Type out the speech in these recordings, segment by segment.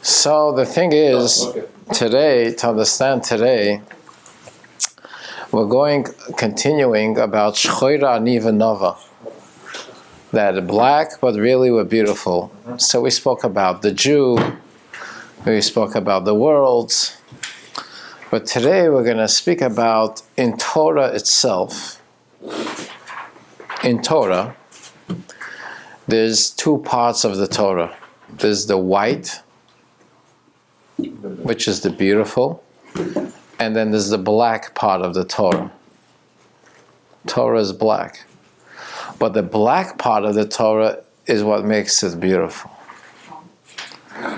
So the thing is, today, to understand today, we're continuing about Shchora ani ונאוה. That black, but really we're beautiful. So we spoke about the Jew, we spoke about the world, but today we're going to speak about in Torah itself. In Torah, there's two parts of the Torah. There's the white, which is the beautiful, and then there's the black part of the Torah. Torah is black. But the black part of the Torah is what makes it beautiful.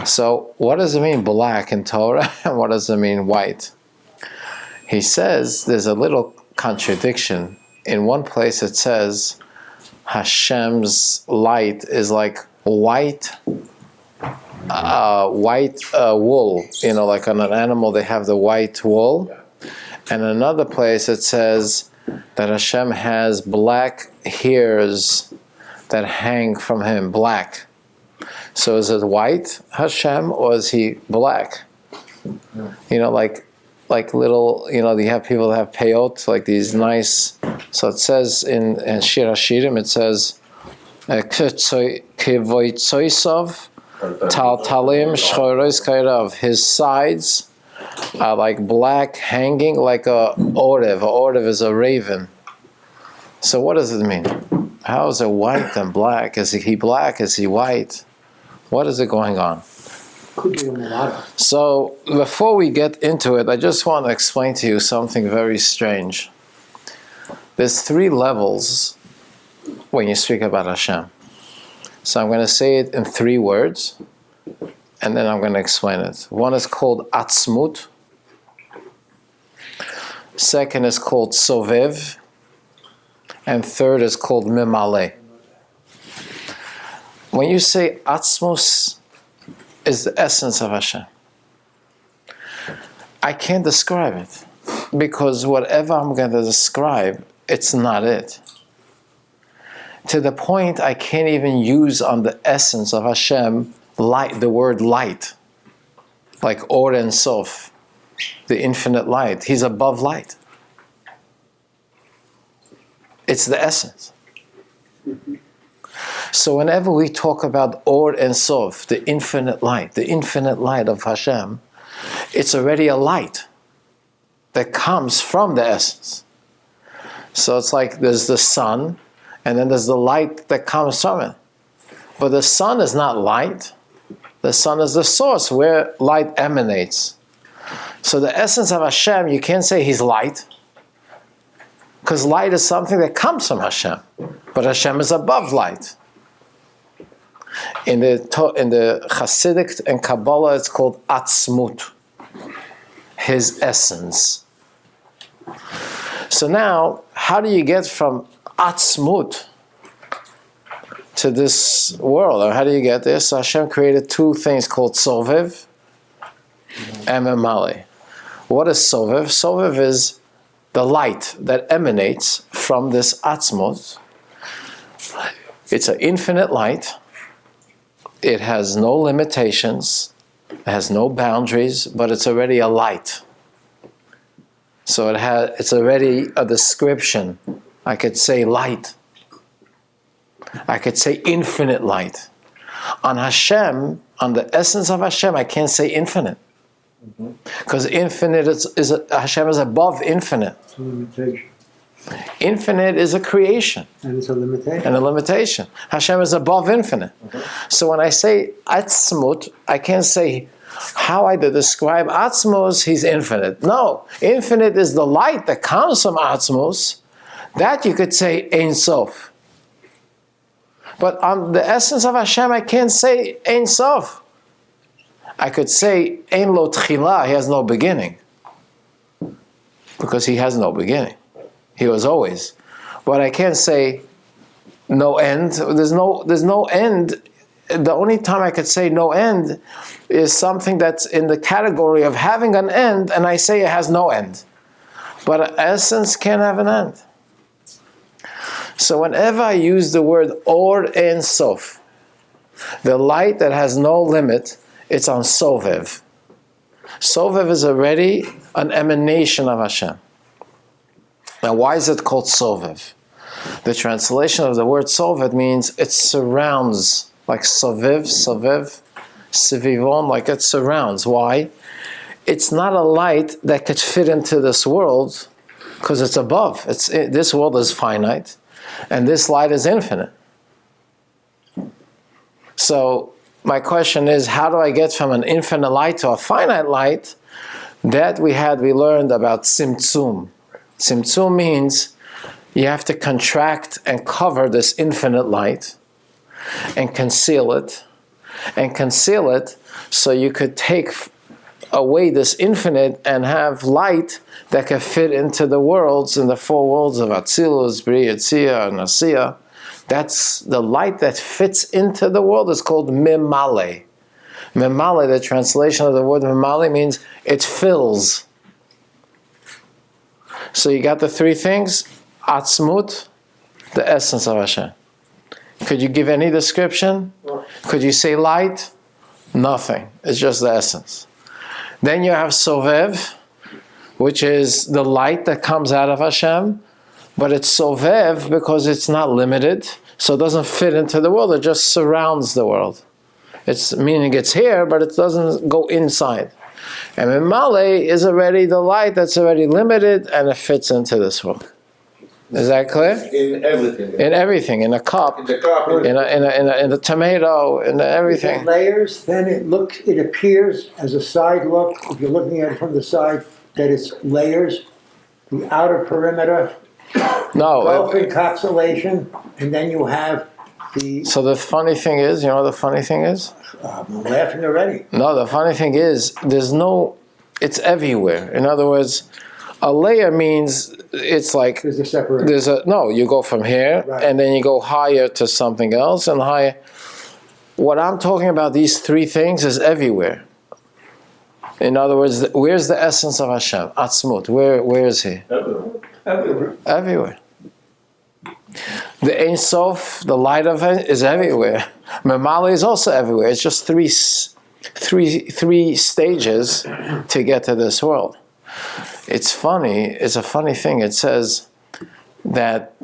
So what does it mean black in Torah and what does it mean white? He says there's a little contradiction. In one place it says Hashem's light is like white wool. You know, like on an animal they have the white wool. And in another place it says that Hashem has black hairs that hang from him, black. So is it white Hashem or is he black? You know, like little, you know, you have people that have peyot, like these nice, so it says in Shir Hashirim, it says, Kevoitsoisov taltalim shchoros kairav. His sides are like black, hanging like a orev. A orev is a raven. So what does it mean? How is it white and black? Is he black? Is he white? What is it going on? So before we get into it, I just want to explain to you something very strange. There's three levels when you speak about Hashem. So I'm going to say it in 3 words, and then I'm going to explain it. One is called Atzmut. Second is called Sovev. And third is called Memale. When you say Atzmus is the essence of Hashem, I can't describe it. Because whatever I'm going to describe, it's not it. To the point I can't even use on the essence of Hashem light, the word light. Like Or and Sof, the infinite light. He's above light. It's the essence. So whenever we talk about Or and Sof, the infinite light of Hashem, it's already a light that comes from the essence. So it's like there's the sun, and then there's the light that comes from it. But the sun is not light. The sun is the source where light emanates. So the essence of Hashem, you can't say he's light, because light is something that comes from Hashem. But Hashem is above light. In the Hasidic and Kabbalah, it's called Atzmut, his essence. So now, how do you get from Atzmut to this world? Or how do you get there? So Hashem created 2 things called Sovev and Memale. What is Sovev? Sovev is the light that emanates from this Atzmut. It's an infinite light. It has no limitations. It has no boundaries, but it's already a light. So it's already a description. I could say light. I could say infinite light. On Hashem, on the essence of Hashem, I can't say infinite. Because infinite Hashem is above infinite. It's a limitation. Infinite is a creation. And it's a limitation. And a limitation. Hashem is above infinite. So when I say Atzmut, I can't say how I describe Atzmos, he's infinite. No, infinite is the light that comes from Atzmos. That you could say Ein Sof. But on the essence of Hashem, I can't say Ein Sof. I could say Ein Lo Tchila, he has no beginning. Because he has no beginning. He was always. But I can't say no end. There's no end. The only time I could say no end is something that's in the category of having an end, and I say it has no end. But essence can't have an end. So whenever I use the word Or Ein Sof, The light that has no limit, it's on Sovev. Sovev is already an emanation of Hashem. Now, why is it called Sovev? The translation of the word Sovev means it surrounds, like Sovev, Sivivon, like it surrounds. Why? It's not a light that could fit into this world because it's above. This world is finite, and this light is infinite. So my question is, how do I get from an infinite light to a finite light? That we learned about Tzimtzum. Tzimtzum means you have to contract and cover this infinite light and conceal it. And conceal it so you could take away this infinite and have light that can fit into the worlds, in the four worlds of Atzilus, Bri, Yetzia, and Asiya. That's the light that fits into the world is called Mimale. Mimale, the translation of the word Mimale means it fills. So you got the three things. Atzmut, the essence of Hashem. Could you give any description? Could you say light? Nothing. It's just the essence. Then you have Sovev, which is the light that comes out of Hashem, but it's Sovev because it's not limited, so it doesn't fit into the world, it just surrounds the world. It's meaning it's here, but it doesn't go inside. And Mimale is already the light that's already limited, and it fits into this world. Is that clear? In everything. In everything, in a cup, in a tomato, in everything. Layers, then it appears as a side look, if you're looking at it from the side, that it's layers, the outer perimeter, gulf encapsulation, and then you have the... So the funny thing is, you know what the funny thing is? I'm laughing already. No, the funny thing is, it's everywhere. In other words, a layer means it's like There's a separation. You go from here, Right. and then you go higher to something else, and higher. What I'm talking about, these three things, is everywhere. In other words, where's the essence of Hashem? Atzmut, where is he? Everywhere. The Ein Sof, the light of it, is everywhere. Memali is also everywhere. It's just three stages to get to this world. It's funny, it's a funny thing. It says that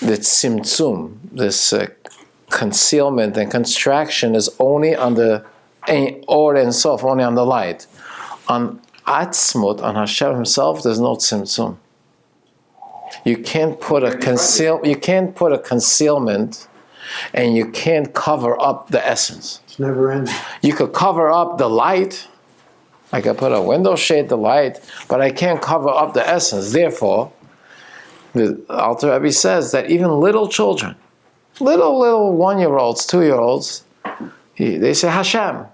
the tzimtzum, this concealment and contraction, is only on the Or Ein Sof, only on the light. On Atzmut, on Hashem himself, there's no tzimtzum. You can't put a concealment, and you can't cover up the essence. It's never ending. You could cover up the light. I could put a window shade the light, but I can't cover up the essence. Therefore, the Alter Rebbe says that even little children, little 1-year-olds, 2-year-olds, they say Hashem.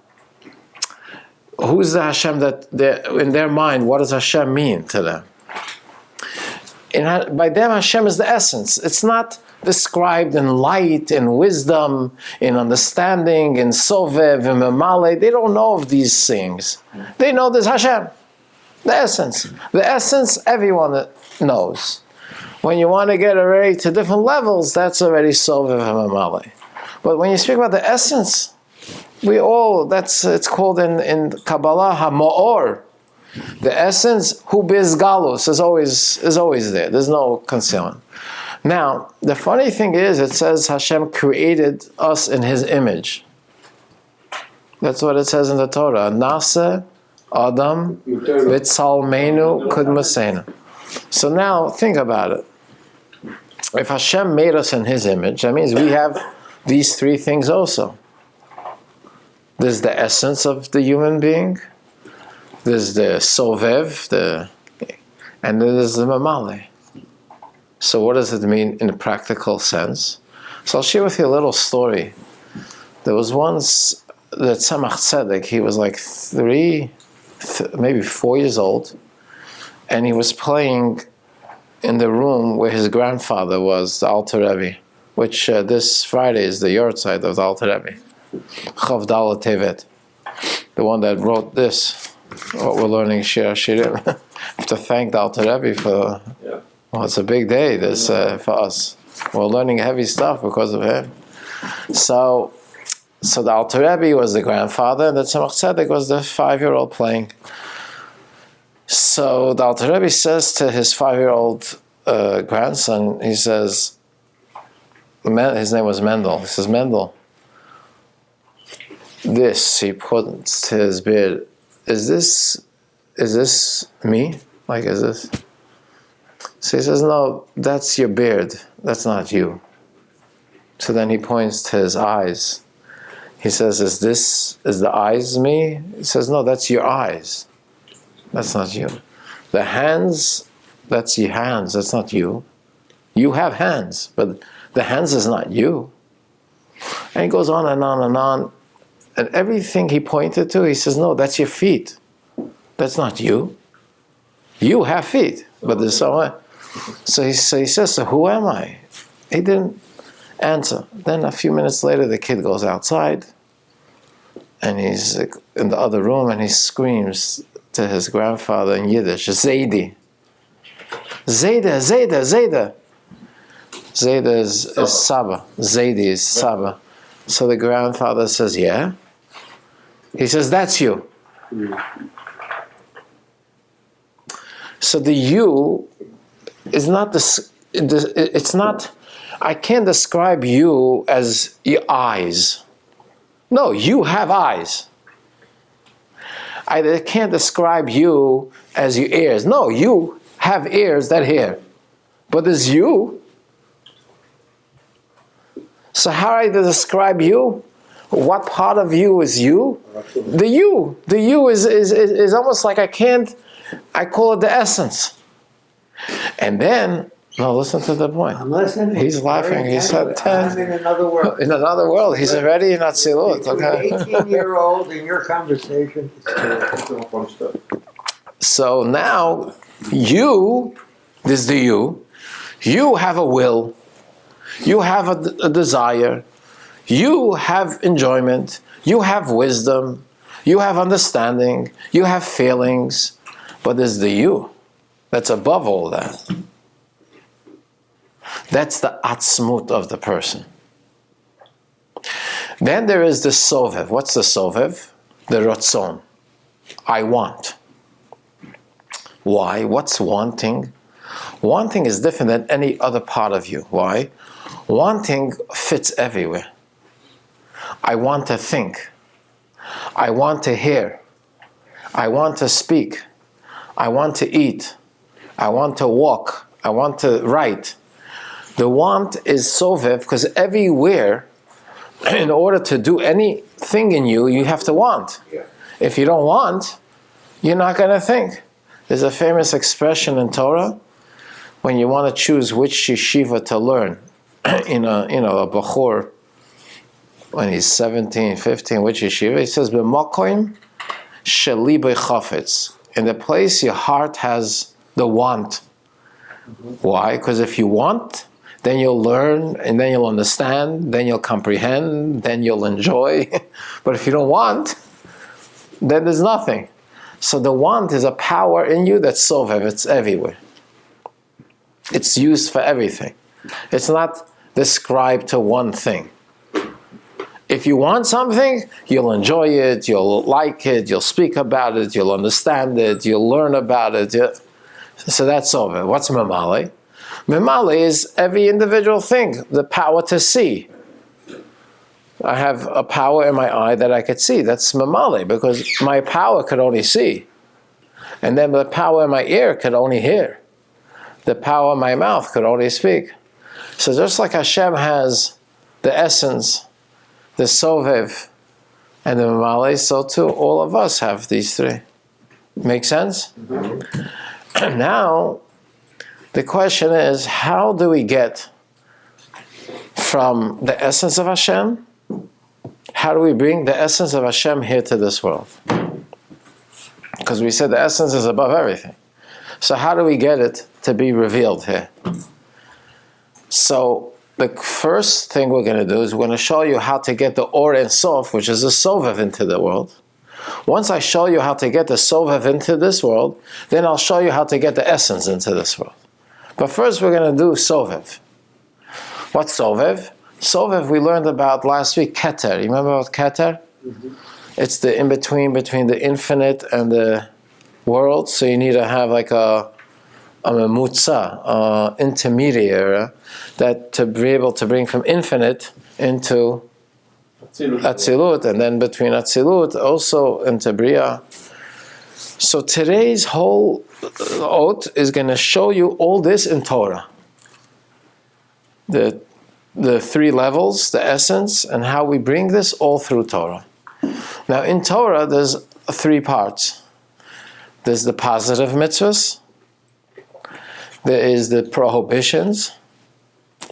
Who's the Hashem that in their mind? What does Hashem mean to them? By them, Hashem is the essence. It's not described in light, in wisdom, in understanding, in Sovev, in Memale. They don't know of these things. They know there's Hashem, the essence. The essence, everyone knows. When you want to get already to different levels, that's already Sovev and Memale. But when you speak about the essence, it's called in Kabbalah, HaMa'or. The essence, hu bizgalus, is always there. There's no concealment. Now, the funny thing is, it says Hashem created us in His image. That's what it says in the Torah. Nase Adam v'tzalmenu kudmasenu. So now, think about it. If Hashem made us in His image, that means we have these three things also. There's the essence of the human being. There's the Sovev, and then there's the Mamale. So what does it mean in a practical sense? So I'll share with you a little story. There was once the Tzemach Tzedek, he was like maybe 4 years old, and he was playing in the room where his grandfather was, the Alter Rebbe, which this Friday is the Yortzeit of the Alter Rebbe, Chav Dalet Tevet, the one that wrote this. What we're learning, Shir Hashirim. We have to thank the Alter Rebbe for. Yeah. Well, it's a big day. This for us. We're learning heavy stuff because of him. So So the Alter Rebbe was the grandfather, and the Tzemach Tzedek was the 5-year-old playing. So the Alter Rebbe says to his 5-year-old grandson, he says, his name was Mendel. He says, Mendel, this, he puts to his beard, is this me? Like, is this? So he says, no, that's your beard. That's not you. So then he points to his eyes. He says, is the eyes me? He says, no, that's your eyes. That's not you. The hands, that's your hands. That's not you. You have hands, but the hands is not you. And he goes on and on and on. And everything he pointed to, he says, no, that's your feet. That's not you. You have feet, but there's someone. So he says, so who am I? He didn't answer. Then a few minutes later, the kid goes outside, and he's in the other room, and he screams to his grandfather in Yiddish, Zaidi. Zayda, Zayda, Zayda. Zayda is Saba. Zaidi is Saba. So the grandfather says, yeah. He says, that's you. So the you is not it's not, I can't describe you as your eyes. No, you have eyes. I can't describe you as your ears. No, you have ears that hear. But there's you. So how do I describe you? What part of you is you? The you. The you is almost like I call it the essence. And then, no, listen to the point. I'm listening. He's laughing. He said 10. I'm in another world. In another world. He's already in Atzilut. Okay. 18-year-old in your conversation. So now, you, this is the you have a will. You have a desire. You have enjoyment. You have wisdom. You have understanding. You have feelings. But there's the you that's above all that. That's the atzmut of the person. Then there is the sovev. What's the sovev? The ratzon. I want. Why? What's wanting? Wanting is different than any other part of you. Why? Wanting fits everywhere. I want to think. I want to hear. I want to speak. I want to eat. I want to walk. I want to write. The want is sovev because everywhere, in order to do anything in you, you have to want. Yeah. If you don't want, you're not going to think. There's a famous expression in Torah when you want to choose which yeshiva to learn. A bachur, when he's 17, 15, which yeshiva? He says, "B'makoim sheli b'chafetz." In the place your heart has the want. Why? Because if you want, then you'll learn, and then you'll understand, then you'll comprehend, then you'll enjoy. But if you don't want, then there's nothing. So the want is a power in you that's sovev, it's everywhere. It's used for everything. It's not described to one thing. If you want something, you'll enjoy it, you'll like it, you'll speak about it, you'll understand it, you'll learn about it. So that's sovev. What's memale? Memale is every individual thing, the power to see. I have a power in my eye that I could see. That's memale, because my power could only see. And then the power in my ear could only hear. The power in my mouth could only speak. So just like Hashem has the essence, the sovev, and the memale, so too all of us have these three. Make sense? Mm-hmm. Now, the question is, how do we get from the essence of Hashem? How do we bring the essence of Hashem here to this world? Because we said the essence is above everything. So how do we get it to be revealed here? So the first thing we're going to do is we're going to show you how to get the Or Ein Sof, which is the Sovev, into the world. Once I show you how to get the Sovev into this world, then I'll show you how to get the essence into this world. But first we're going to do Sovev. What's Sovev? Sovev we learned about last week, Keter. You remember about Keter? Mm-hmm. It's the in-between between the infinite and the world. So you need to have like a memutza, intermediary, that to be able to bring from infinite into Atzilut, and then between Atzilut also into Bria. So today's whole oath is going to show you all this in Torah. The three levels, the essence, and how we bring this all through Torah. Now in Torah there's three parts. There's the positive mitzvahs, there is the prohibitions,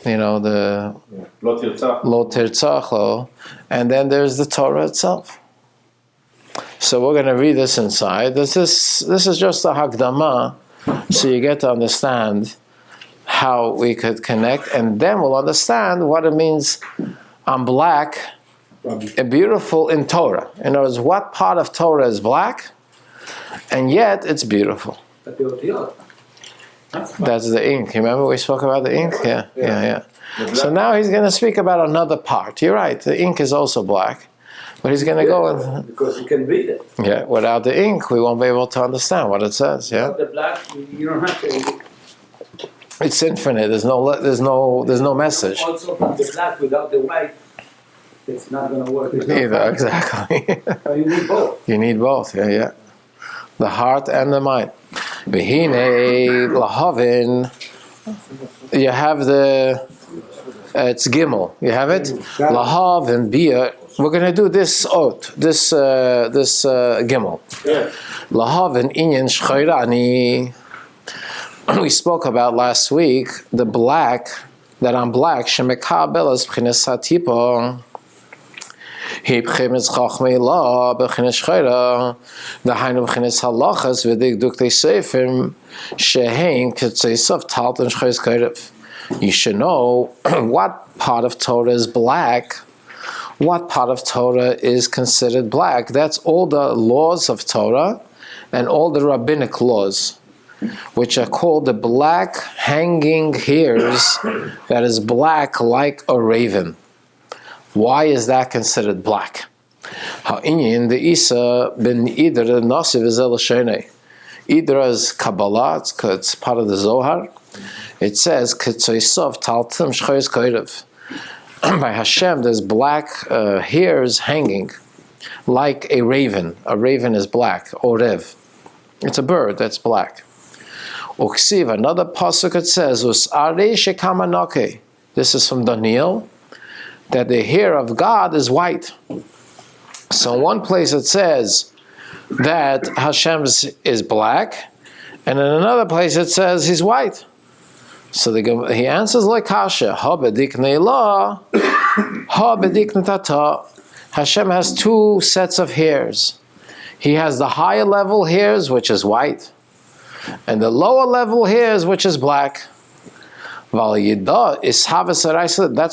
the lo tirtzach, and then there's the Torah itself. So we're going to read this inside. This is just a hakdama, so you get to understand how we could connect, and then we'll understand what it means on black and beautiful in Torah. In other words, what part of Torah is black, and yet it's beautiful. That's the ink. Remember we spoke about the ink? Yeah. So now he's going to speak about another part. You're right, the ink is also black. But he's going to go and... Because you can read it. Yeah, without the ink, we won't be able to understand what it says, yeah? The black, you don't have to read it. It's infinite, there's no message. Also, the black without the white, it's not going to work. Either, exactly. So you need both. You need both, yeah. The heart and the mind. Behine lahavin. You have it's gimel. You have it? Lahav and bia. We're going to do this oath, this gimel. Lahav and inyan shchairani. We spoke about last week the black, that on black, shemekabel es b'chines hatipa. He b'chines chachmei la b'chines shchaira. Dahainu b'chines halachas v'digduktei seifim shehein k'tzeisav talt and shchais kairev. You should know what part of Torah is black, what part of Torah is considered black. That's all the laws of Torah and all the rabbinic laws, which are called the black hanging hairs, that is black like a raven. Why is that considered black? Ha'inyin the Isa ben Idra nasiv is el shene. Idra is Kabbalah, it's part of the Zohar. It says Ketzoisov taltim shchois koirev. By Hashem there's black hairs hanging like a raven. A raven is black, orev. It's a bird that's black. Uksiv, another pasuk it says, Us'arei shekamanake. This is from Daniel, that the hair of God is white. So in one place it says that Hashem's is black, and in another place it says he's white. So he answers like Kasha, Ha bediknei la, ha bediknei tata. Hashem has two sets of hairs. He has the higher level hairs, which is white, and the lower level hairs, which is black. That's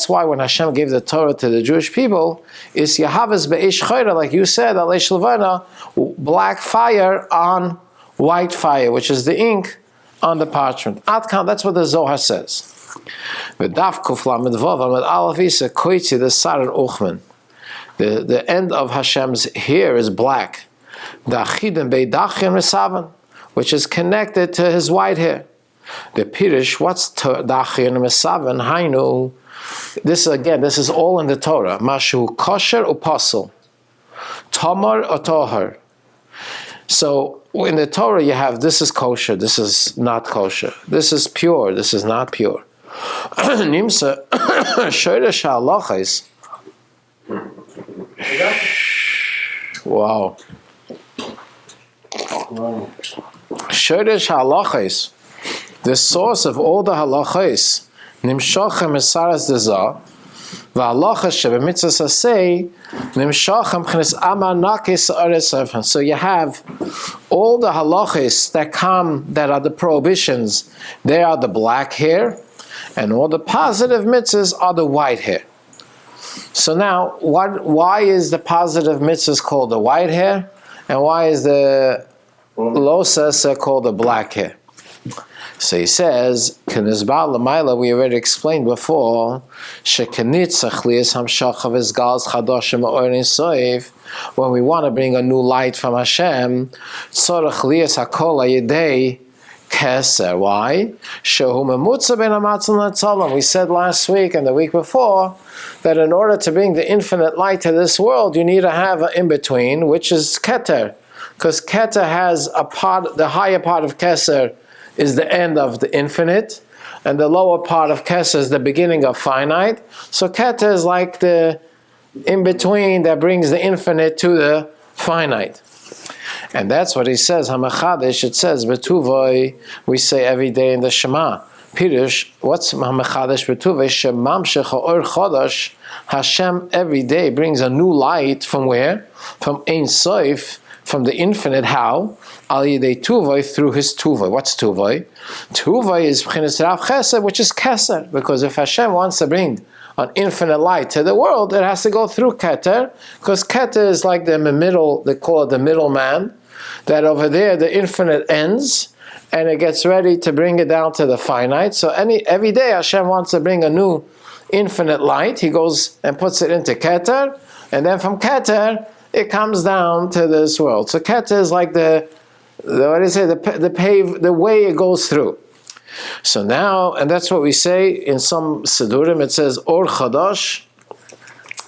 why when Hashem gave the Torah to the Jewish people, is Yahavas be'esh chayra, like you said, Alesh Levana, black fire on white fire, which is the ink on the parchment. Atkan, that's what the Zohar says. The end of Hashem's hair is black, which is connected to his white hair. The Pirish, what's Dachin Mesavan Hainu? This is all in the Torah. Mashu kosher upasul, tamar or tohar. So in the Torah you have this is kosher, this is not kosher, this is pure, this is not pure. Nimsa shoresh halachos. Wow. Shoresh halachos. The source of all the halachos, nimshachem esaras dezah, v'halachos shebemitzvos aseh, nimshachem chnes amanakes aretz. So you have all the halachos that are the prohibitions. They are the black hair, and all the positive mitzvahs are the white hair. So now, why is the positive mitzvahs called the white hair, and why is the losas called the black hair? So he says, "Kenizbar l'mayla." We already explained before. Shekenitzach lias hamshach of his gals chadoshim orin soif. When we want to bring a new light from Hashem, tzorach lias hakol ayidei keser. Why? Shehu memutza ben hamatzon l'tzolam. We said last week and the week before that in order to bring the infinite light to this world, you need to have an in-between, which is keter. Because keter has a part, the higher part of keser is the end of the infinite, and the lower part of keser is the beginning of finite. So keter is like the in-between that brings the infinite to the finite. And that's what he says, HaMechadish, it says, Betuvoi, we say every day in the Shema. Pirush, what's HaMechadish Betuvoi? Shemamshech ha'or chodosh, Hashem every day brings a new light from where? From Ein Sof, from the infinite. How? Al Yidei Tuvoi, through his Tuvoi. What's Tuvoi? Tuvoi is B'chinas Rav Chesed, which is Keser, because if Hashem wants to bring an infinite light to the world, it has to go through Keter, because Keter is like the middle, they call it the middleman, that over there the infinite ends, and it gets ready to bring it down to the finite. So every day Hashem wants to bring a new infinite light, he goes and puts it into Keter, and then from Keter, it comes down to this world. So Keter is like the way it goes through. So now, and that's what we say in some Sidurim, it says, Or Chadash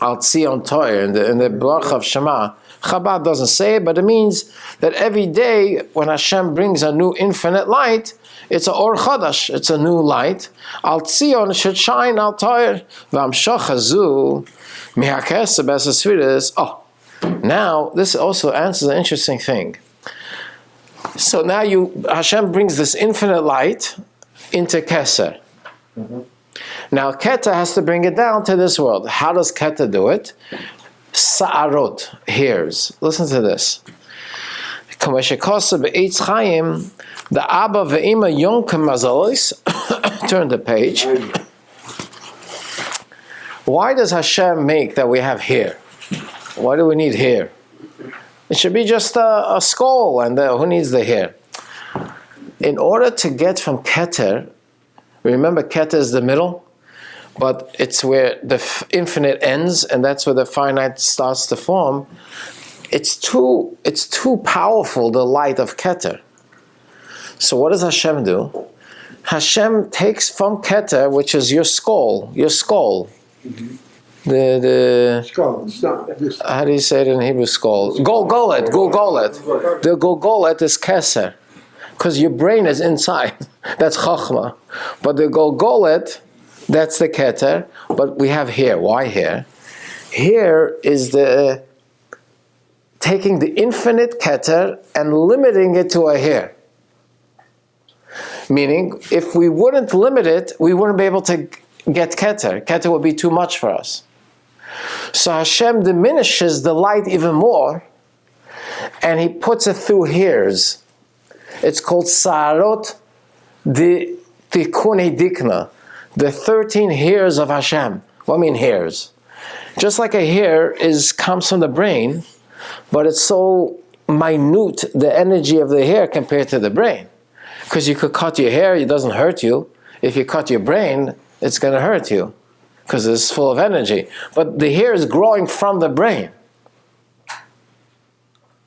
Al Tzion Toyer, in the Blach of Shema. Chabad doesn't say it, but it means that every day when Hashem brings a new infinite light, it's a Or Chadash, it's a new light. Al Tzion should shine Al Toyer. V'amshach hazu mihakes b'esesfiris. Oh, now this also answers an interesting thing. So now Hashem brings this infinite light into Keser. Mm-hmm. Now Keter has to bring it down to this world. How does Keter do it? Sa'arot, hairs. Listen to this. The Abba ve'ima yonkem mazalos. Turn the page. Why does Hashem make that we have hair? Why do we need hair? It should be just a skull, and who needs the hair? In order to get from Keter, remember Keter is the middle, but it's where the infinite ends, and that's where the finite starts to form. It's too powerful, the light of Keter. So what does Hashem do? Hashem takes from Keter, which is your skull. Mm-hmm. The skull. How do you say it in Hebrew? Skull. Golgolet. The Golgolet is Keser, because your brain is inside. That's Chachma. But the Golgolet, that's the Keter. But we have hair. Why hair? Hair is the taking the infinite Keter and limiting it to a hair. Meaning, if we wouldn't limit it, we wouldn't be able to get Keter. Keter would be too much for us. So Hashem diminishes the light even more, and he puts it through hairs. It's called Sa'arot Tikunei Dikna, the 13 hairs of Hashem. What I mean hairs? Just like a hair comes from the brain, but it's so minute, the energy of the hair compared to the brain. Because you could cut your hair, it doesn't hurt you. If you cut your brain, it's going to hurt you, because it's full of energy. But the hair is growing from the brain.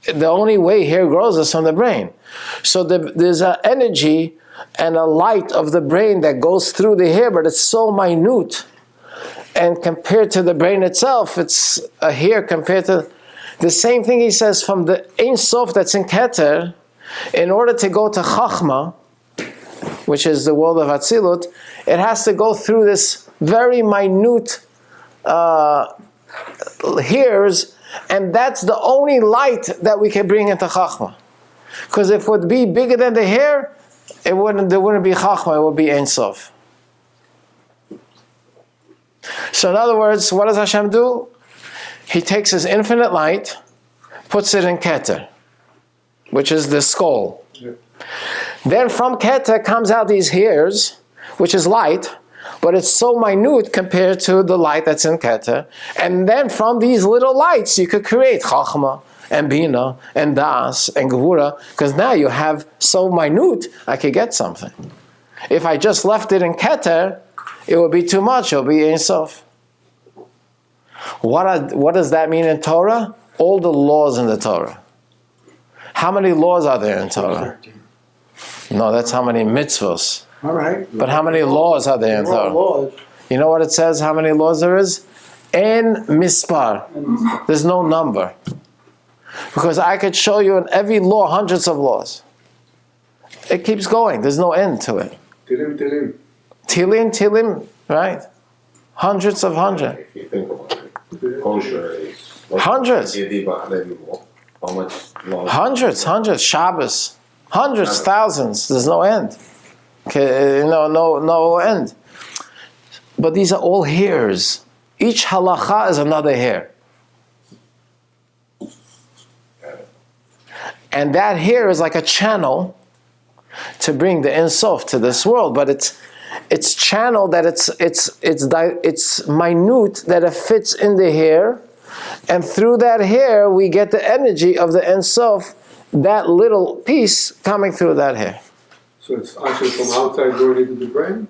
The only way hair grows is from the brain. So there's an energy and a light of the brain that goes through the hair, but it's so minute. And compared to the brain itself, it's a hair compared to... The same thing he says from the Ein Sof that's in Keter, in order to go to Chachma, which is the world of Atzilut, it has to go through this very minute hairs, and that's the only light that we can bring into Chachma. Because if it would be bigger than the hair, there wouldn't be Chachma, it would be Ein Sof. So in other words, what does Hashem do? He takes his infinite light, puts it in Keter, which is the skull. Yeah. Then from Keter comes out these hairs, which is light, but it's so minute compared to the light that's in Keter. And then from these little lights, you could create Chachma and bina and das and gevura, because now you have so minute, I could get something. If I just left it in keter, it would be too much. It would be Ein Sof. What does that mean in Torah? All the laws in the Torah. How many laws are there in Torah? No, that's how many mitzvos. All right. But how many laws are there in Torah? Laws. You know what it says? How many laws there is? En mispar. There's no number. Because I could show you in every law hundreds of laws. It keeps going. There's no end to it. Tilim, right? Hundreds of hundreds. If you think about it, kosher is Hundreds. How much laws? Hundreds. Shabbos. Hundreds, thousands. There's no end. Okay, no end. But these are all hairs. Each halacha is another hair. And that hair is like a channel to bring the Ein Sof to this world, but it's channel that it's minute that it fits in the hair, and through that hair we get the energy of the Ein Sof, that little piece coming through that hair. So it's actually from outside going into the brain?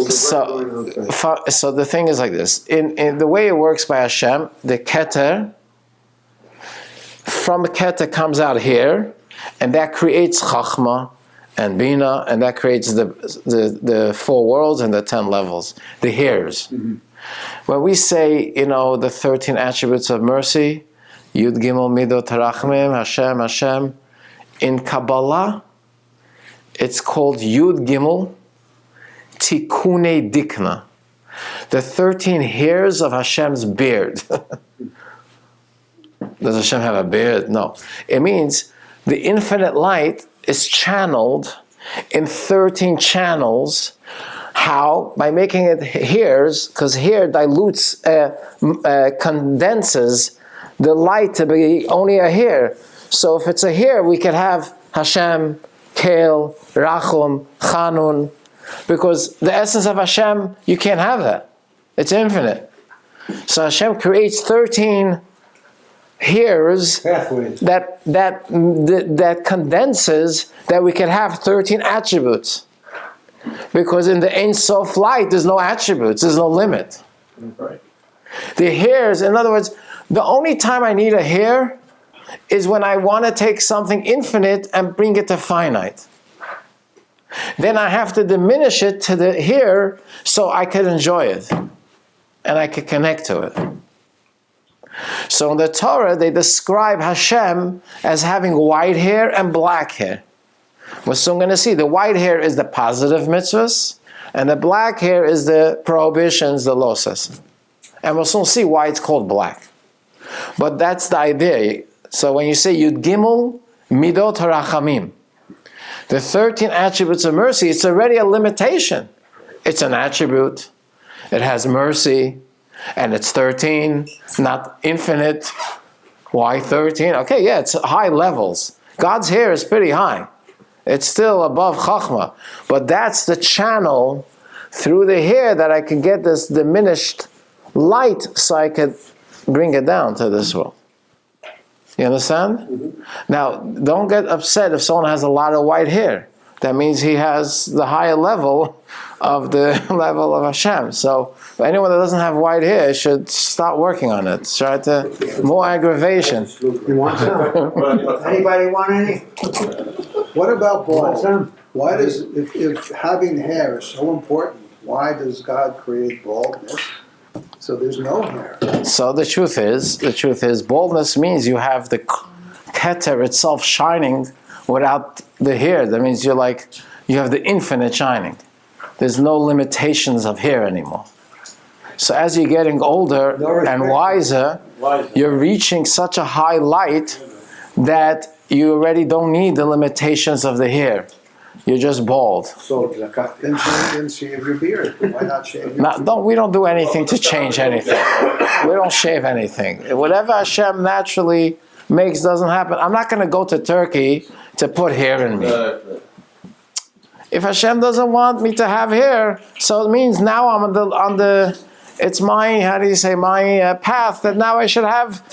So the thing is like this. In the way it works by Hashem, the keter, from keter comes out here, and that creates chachma and bina, and that creates the 4 worlds and the 10 levels, the hairs. Mm-hmm. When we say, the 13 attributes of mercy, Yud Gimel Midot Rachmim, Hashem, in Kabbalah, it's called Yud Gimel Tikkunei Dikna, the 13 hairs of Hashem's beard. Does Hashem have a beard? No. It means the infinite light is channeled in 13 channels. How? By making it hairs, because hair dilutes, condenses the light to be only a hair. So if it's a hair, we could have Hashem, Kel, Rachum, Chanun, because the essence of Hashem, you can't have that. It's infinite. So Hashem creates 13 hairs that condenses that we can have 13 attributes. Because in the Ein Sof light, there's no attributes, there's no limit. Right. The hairs, in other words, the only time I need a hair is when I want to take something infinite and bring it to finite. Then I have to diminish it to the hair so I can enjoy it and I can connect to it. So in the Torah, they describe Hashem as having white hair and black hair. We're soon going to see the white hair is the positive mitzvahs, and the black hair is the prohibitions, the losses. And we'll soon see why it's called black. But that's the idea. So when you say Yud Gimel Midot Harachamim, the 13 attributes of mercy, it's already a limitation. It's an attribute. It has mercy. And it's 13, not infinite. Why 13? Okay, yeah, it's high levels. God's hair is pretty high. It's still above Chachma. But that's the channel through the hair that I can get this diminished light so I could bring it down to this world. You understand? Mm-hmm. Now, don't get upset if someone has a lot of white hair. That means he has the higher level of the level of Hashem. So anyone that doesn't have white hair should start working on it. Try to more aggravation. You want some? Anybody want any? What about Want bald? some? Why does, if having hair is so important, why does God create baldness so there's no hair? So the truth is, baldness means you have the keter itself shining without the hair. That means you have the infinite shining. There's no limitations of hair anymore. So as you're getting older and wiser, you're reaching such a high light that you already don't need the limitations of the hair. You're just bald. So then shave your beard. Why not shave your beard? We don't do anything to change anything. We don't shave anything. Whatever Hashem naturally makes doesn't happen. I'm not going to go to Turkey to put hair in me. If Hashem doesn't want me to have hair, so it means now I'm on the It's my, how do you say, my path that now I should have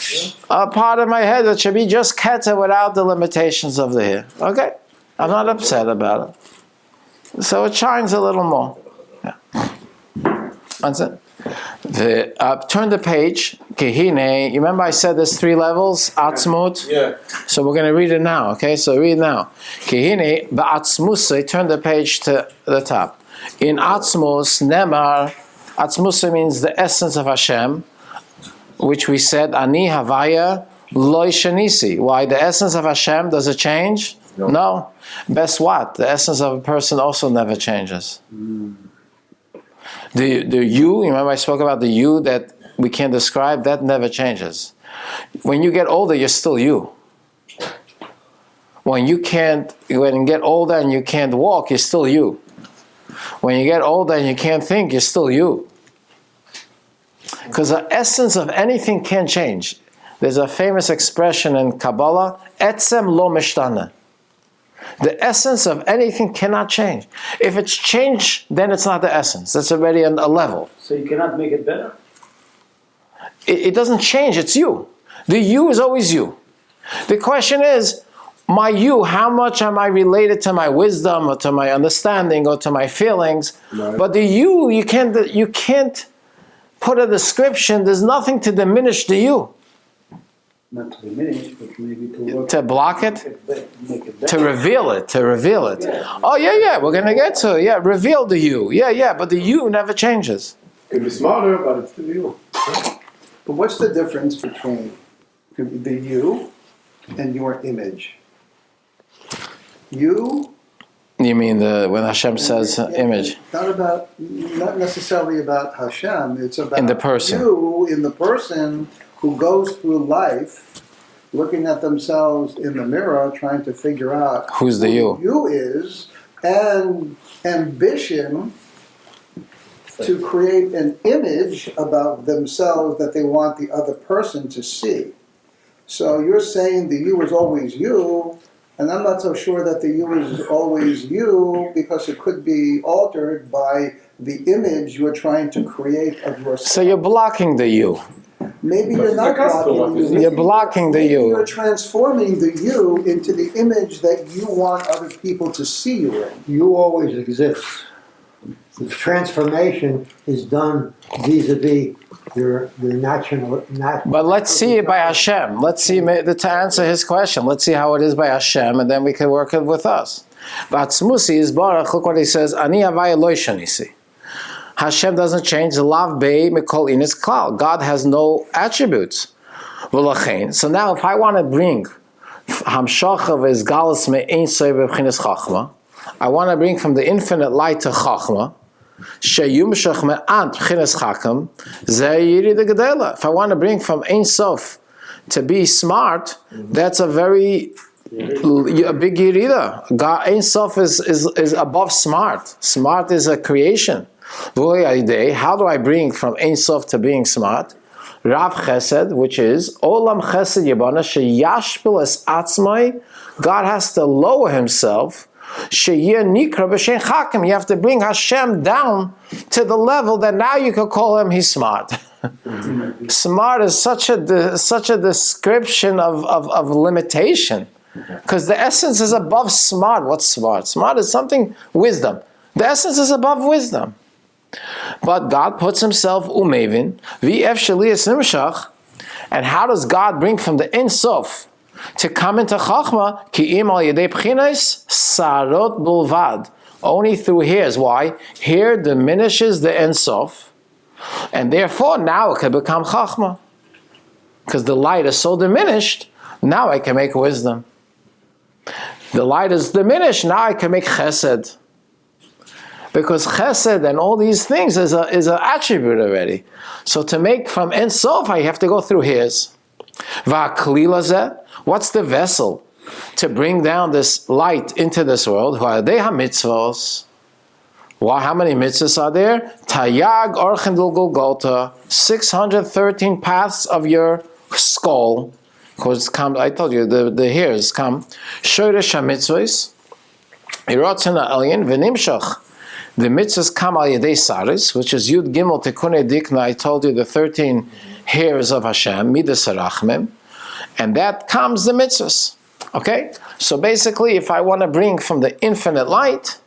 a part of my head that should be just keta without the limitations of the here. Okay, I'm not upset about it. So it shines a little more. Yeah. That's it. Turn the page. Kehine. You remember I said there's 3 levels. Atzmut. Yeah. So we're going to read it now. Okay, so read now. Kehine ba'atzmusay. Turn the page to the top. In Atzmus Nemar. Atzmusa means the essence of Hashem, which we said Ani Havaya Loi Shanisi. Why? The essence of Hashem, does it change? No. Best what? The essence of a person also never changes. The you remember I spoke about the you that we can't describe, that never changes. When you get older, you're still you. When you get older and you can't walk, you're still you. When you get older and you can't think, you're still you. Because the essence of anything can't change. There's a famous expression in Kabbalah, etzem lo mishtana. The essence of anything cannot change. If it's changed, then it's not the essence. That's already a level. So you cannot make it better? It doesn't change, it's you. The you is always you. The question is, my you, how much am I related to my wisdom or to my understanding or to my feelings? Right. But the you can't put a description. There's nothing to diminish the you. Not to diminish, but maybe to work. To block it? Make it better. To reveal it. Yeah. Oh, yeah, we're going to get to it. Yeah, reveal the you. Yeah, but the you never changes. Could be smarter, but it's still you. But what's the difference between the you and your image? You. You mean when Hashem says image? Not necessarily about Hashem. It's about in the person. You in the person who goes through life looking at themselves in the mirror, trying to figure out who's the you. You is, and ambition to create an image about themselves that they want the other person to see. So you're saying the you is always you. And I'm not so sure that the you is always you, because it could be altered by the image you're trying to create of yourself. So you're blocking the you. Maybe you're not blocking the you. You're blocking the you. You're transforming the you into the image that you want other people to see you in. You always exist. The transformation is done vis-a-vis your natural. But let's see it by Hashem. Let's see, to answer his question, let's see how it is by Hashem, and then we can work it with us. But Tzmusi is Baruch, look what he says, Ani Havaya Lo Shanisi. Hashem doesn't change. Lav Bei Mikol Inis Klal. God has no attributes. So now if I want to bring Hamshacha v'Izgalus Me'ein Soy B'Chinas Chachma, I want to bring from the infinite light to Chachma, if I want to bring from Ein Sof to be smart, that's a big Yerida. God, Ein Sof is above smart. Smart is a creation. How do I bring from Ein Sof to being smart? Rav Chesed, which is Olam Chesed Yibana Sheyashpil Es Atzmai. God has to lower himself. You have to bring Hashem down to the level that now you can call him, he's smart. Smart is such a description of limitation, because the essence is above smart. What's smart? Smart is something, wisdom. The essence is above wisdom. But God puts himself umevin, v'ef sheliyas nimshach, and how does God bring from the Ein Sof to come into Chachma? Ki'im al yedei b'chinas sarot bulvad. Only through hairs. Why? Hair diminishes the Ein Sof, and therefore now it can become Chachma. Because the light is so diminished, now I can make wisdom. The light is diminished, now I can make Chesed. Because Chesed and all these things is an attribute already. So to make from Ein Sof, I have to go through hairs. Va'klilazeh. What's the vessel to bring down this light into this world? Who are they? HaMitzvos. Why? How many mitzvahs are there? Tayag Orchen Dil Golgotha. 613 paths of your skull. Because I told you the hairs come. Shoresh HaMitzvos. Hirotzen Ha'elyon V'nimshach the mitzvahs come al yedei saris, which is Yud Gimel Tikunei Dikna. I told you the 13 hairs of Hashem, Midas Harachmim, and that comes the mitzvahs. Okay? So basically, if I want to bring from the infinite light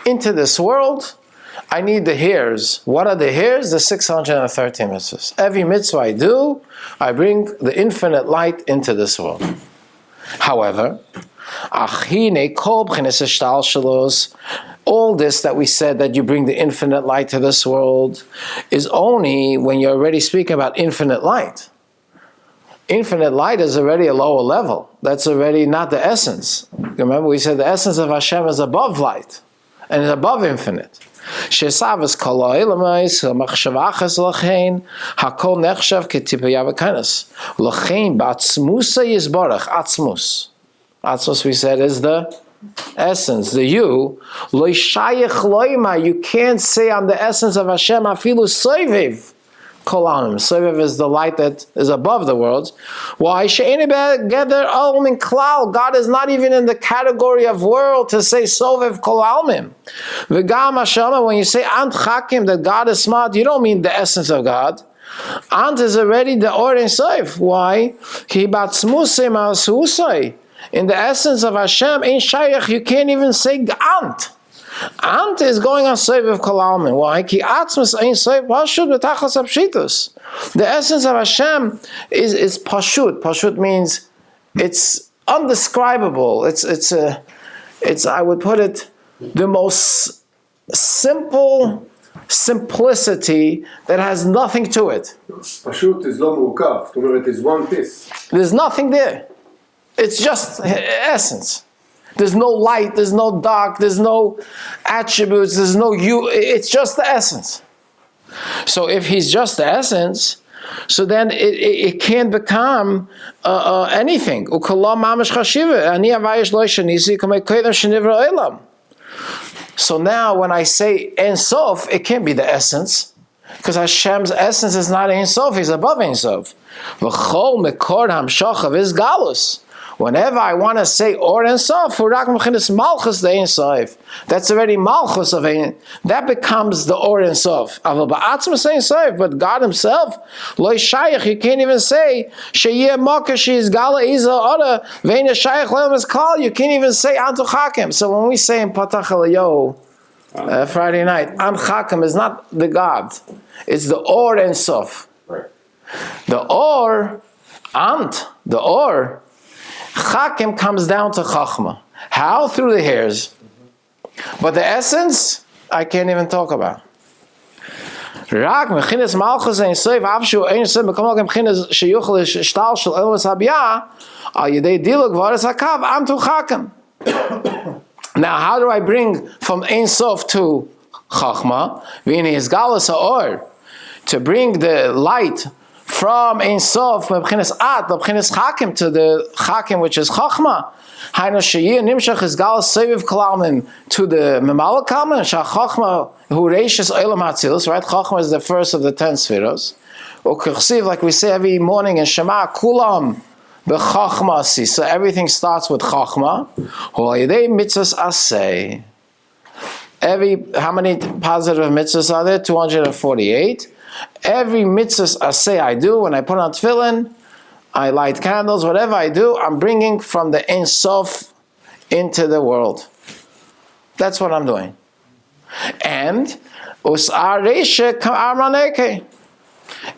into this world, I need the hairs. What are the hairs? The 613 mitzvahs. Every mitzvah I do, I bring the infinite light into this world. However, all this that we said that you bring the infinite light to this world is only when you're already speaking about infinite light. Infinite light is already a lower level. That's already not the essence. Remember we said the essence of Hashem is above light and is above infinite. Shesavas kol ha'olamais ha'machshava achas l'chein hakol nechshav ketipaya v'kainas l'chein ba'atzmusa yizbarach. Atzmus we said is the essence, the you. Lo shayach loima, you can't say I'm the essence of Hashem afilu soiviv kol anim. Soiviv is the light that is above the world. Why she'eni be'geder almin klal, God is not even in the category of world to say soviv kol almin. V'gam Hashem, when you say ant chakim, that God is smart, you don't mean the essence of God. Ant is already the or in soiv. Why? Ki batzmusei ma'asusai. In the essence of Hashem, in shayach, you can't even say ant. Ant is going on soiv of kol almin. Why? Ki atzmus ein soiv pashut b'tachas apshitus. The essence of Hashem is pashut. Pashut means it's undescribable. It's I would put it the most simple simplicity that has nothing to it. פשוט is לא מורכב, זאת אומרת, it's one piece. There's nothing there. It's just essence. There's no light, there's no dark, there's no attributes, there's no you. It's just the essence. So if he's just the essence, so then it can't become anything. So now when I say Ein Sof, it can't be the essence, because Hashem's essence is not Ein Sof, he's above Ein Sof. Whenever I want to say Or Ein Sof, that's already Malchus of Ein. That becomes the Or Ein Sof. But God Himself, Lo Shayach, you can't even say Sheyeh Moka She's Gala Iza Oda Vein Shayach Le'em Es Kal. You can't even say Antu Chakim. So when we say in Patach Eliyahu Friday night, Ant Chakim is not the God. It's the Or Ein Sof. Right. The Or, Ant, the Or, Chakim comes down to Chachma. How? Through the hairs. But the essence, I can't even talk about. Rak mechinas malchus ein soif avshu ein soif bekomol mechinas sheyuchel shtal shel elos habiyah al yedei diluk varas hakav amtu Chakim. Now, how do I bring from Ein Sof to Chachma? V'ini is galus ha'or, to bring the light from Ein Sof, Mebchinas At, Mebchinas Chakim, to the Chakim, which is Chachma. Hainu Sheyir Nimshach is Galus Seviv Kalalmin, to the Memala Kalman, Shah Chachma, who reishes Olam Hatzilus, right? Chachma is the first of the 10 spheros. U'kersiv, like we say every morning in Shema, Kulam, B'Chachma Si. So everything starts with Chachma. Hu'ayidei mitzvahs aseh. How many positive mitzvahs are there? 248. Every mitzvah I say I do, when I put on tefillin, I light candles, whatever I do, I'm bringing from the Ein Sof into the world. That's what I'm doing. And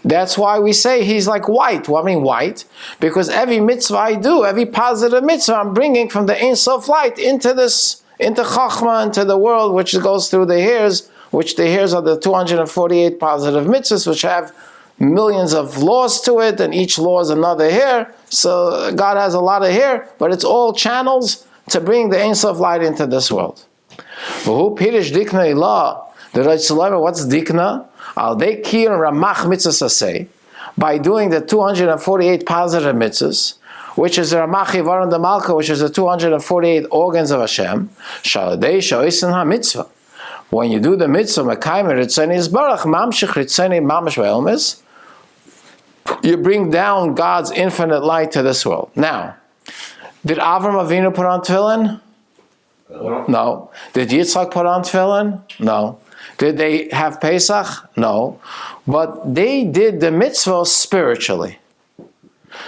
that's why we say he's like white. Well, I mean white, because every mitzvah I do, every positive mitzvah, I'm bringing from the Ein Sof light into Chachma, into the world, which goes through the hairs, which the hairs are the 248 positive mitzvahs, which have millions of laws to it, and each law is another hair. So God has a lot of hair, but it's all channels to bring the Ein Sof light into this world. What's dikna? Al de kir ramach mitzvahs aseh, by doing the 248 positive mitzvahs, which is the ramach ivaron de malka, which is the 248 organs of Hashem. Shaladei shoisen ha mitzvah. When you do the mitzvah, you bring down God's infinite light to this world. Now, did Avram Avinu put on tefillin? No. Did Yitzchak put on tefillin? No. Did they have Pesach? No. But they did the mitzvah spiritually.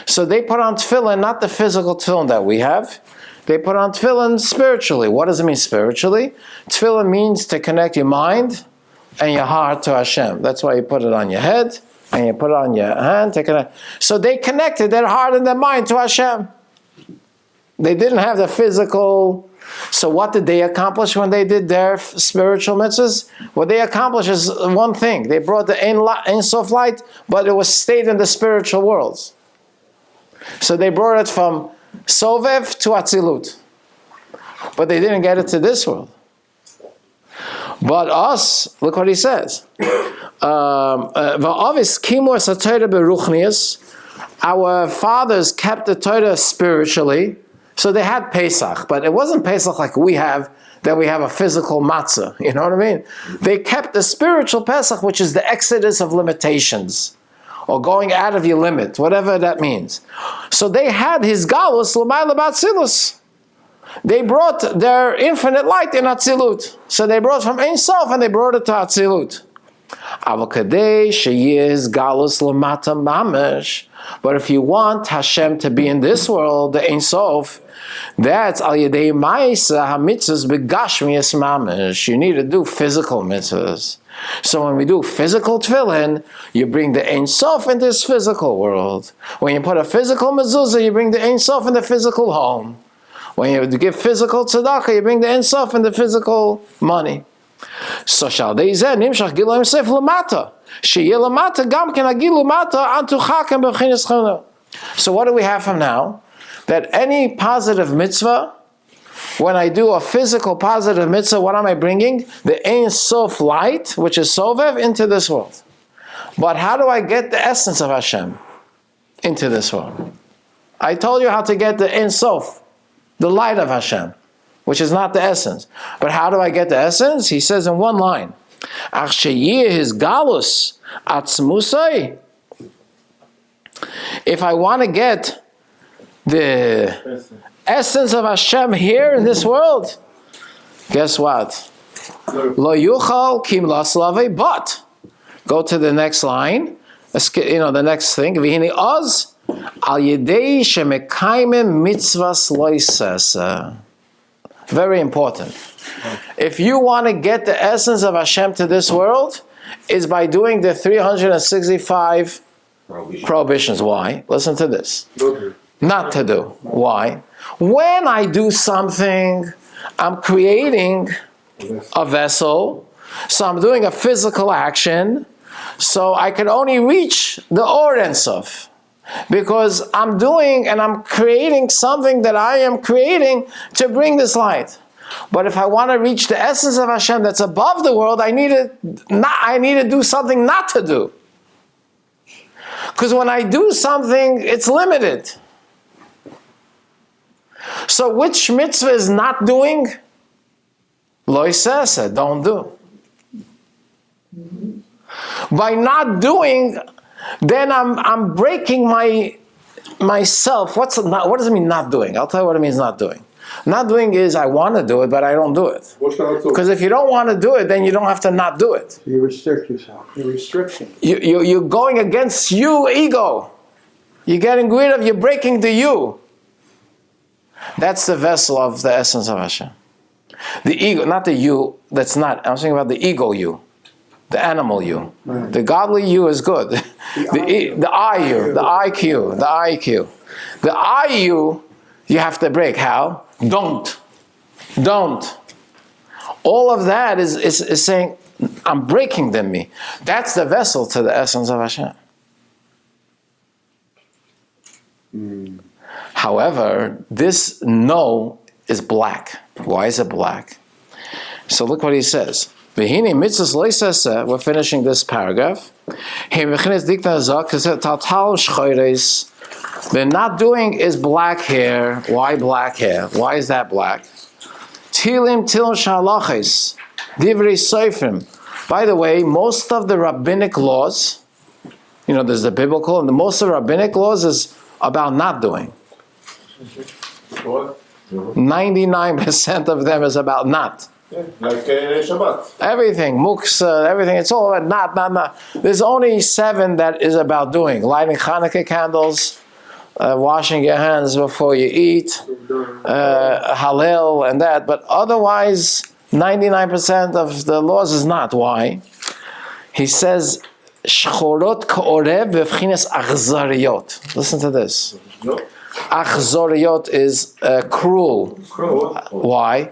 So they put on tefillin, not the physical tefillin that we have. They put on tefillin spiritually. What does it mean spiritually? Tefillin means to connect your mind and your heart to Hashem. That's why you put it on your head and you put it on your hand to connect. So they connected their heart and their mind to Hashem. They didn't have the physical. So what did they accomplish when they did their spiritual mitzvahs? What they accomplished is one thing. They brought the Ein Sof light, but it was stayed in the spiritual worlds. So they brought it from Sovev to Atzilut. But they didn't get it to this world. But us, look what he says. Our fathers kept the Torah spiritually. So they had Pesach, but it wasn't Pesach like we have, that we have a physical matzah. You know what I mean? They kept the spiritual Pesach, which is the exodus of limitations, or going out of your limit, whatever that means. So they had his galus l'mayla b'atzilus. They brought their infinite light in Atzilut. So they brought from Ein Sof and they brought it to Atzilut. But if you want Hashem to be in this world, the Ein Sof, that's al yedei ma'isa hamitzvahs begashmias mamish. You need to do physical mitzvahs. So when we do physical tefillin, you bring the Ein Sof in this physical world. When you put a physical mezuzah, you bring the Ein Sof in the physical home. When you give physical tzedakah, you bring the Ein Sof in the physical money. So shall they zeh nimshach gilu yosef lamata. Sheyeh lamata gam ken agilu mata antu chakem b'chinas chana. So what do we have from now? That any positive mitzvah, when I do a physical positive mitzvah, what am I bringing? The Ein Sof light, which is Sovev, into this world. But how do I get the essence of Hashem into this world? I told you how to get the Ein Sof, the light of Hashem, which is not the essence. But how do I get the essence? He says in one line, Ach sheyeh his galus atzmusai. If I want to get the essence of Hashem here in this world, guess what? Lo yuchal kim laslave, but go to the next line, the next thing. V'hini oz al yedei shemekaimim mitzvahs loisesa. Very important. If you want to get the essence of Hashem to this world, is by doing the 365 prohibitions. Why? Listen to this. Not to do. Why? When I do something, I'm creating a vessel, so I'm doing a physical action, so I can only reach the Or Ein Sof. Because I'm doing and I'm creating something that I am creating to bring this light. But if I want to reach the essence of Hashem that's above the world, I need to do something not to do. Because when I do something, it's limited. So which mitzvah is not doing? Lo yisesa, don't do. By not doing, then I'm breaking myself. What does it mean not doing? I'll tell you what it means not doing. Not doing is I want to do it, but I don't do it. Because if you don't want to do it, then you don't have to not do it. You restrict yourself. You're restricting. You're going against you, ego. You're getting rid of, you're breaking the you. That's the vessel of the essence of Hashem. The ego, not the you, I'm talking about the ego you. The animal you. Right. The godly you is good. The I you, the IQ, the IQ. The I you have to break. How? Don't. All of that is saying, I'm breaking them me. That's the vessel to the essence of Hashem. However, this no is black. Why is it black? So look what he says. We're finishing this paragraph. The not doing is black hair. Why black hair? Why is that black? Tilim shalachis. Divrei soifrim. By the way, most of the rabbinic laws, there's the biblical, and most of the rabbinic laws is about not doing. What? 99% of them is about not. Like Shabbat. Everything, muksa, everything, it's all about not. There's only 7 that is about doing. Lighting Hanukkah candles, washing your hands before you eat, Hallel and that. But otherwise, 99% of the laws is not. Why? He says, Shchorot ka'orev v'vchines achzariyot. Listen to this. Achzariyot is cruel. Why?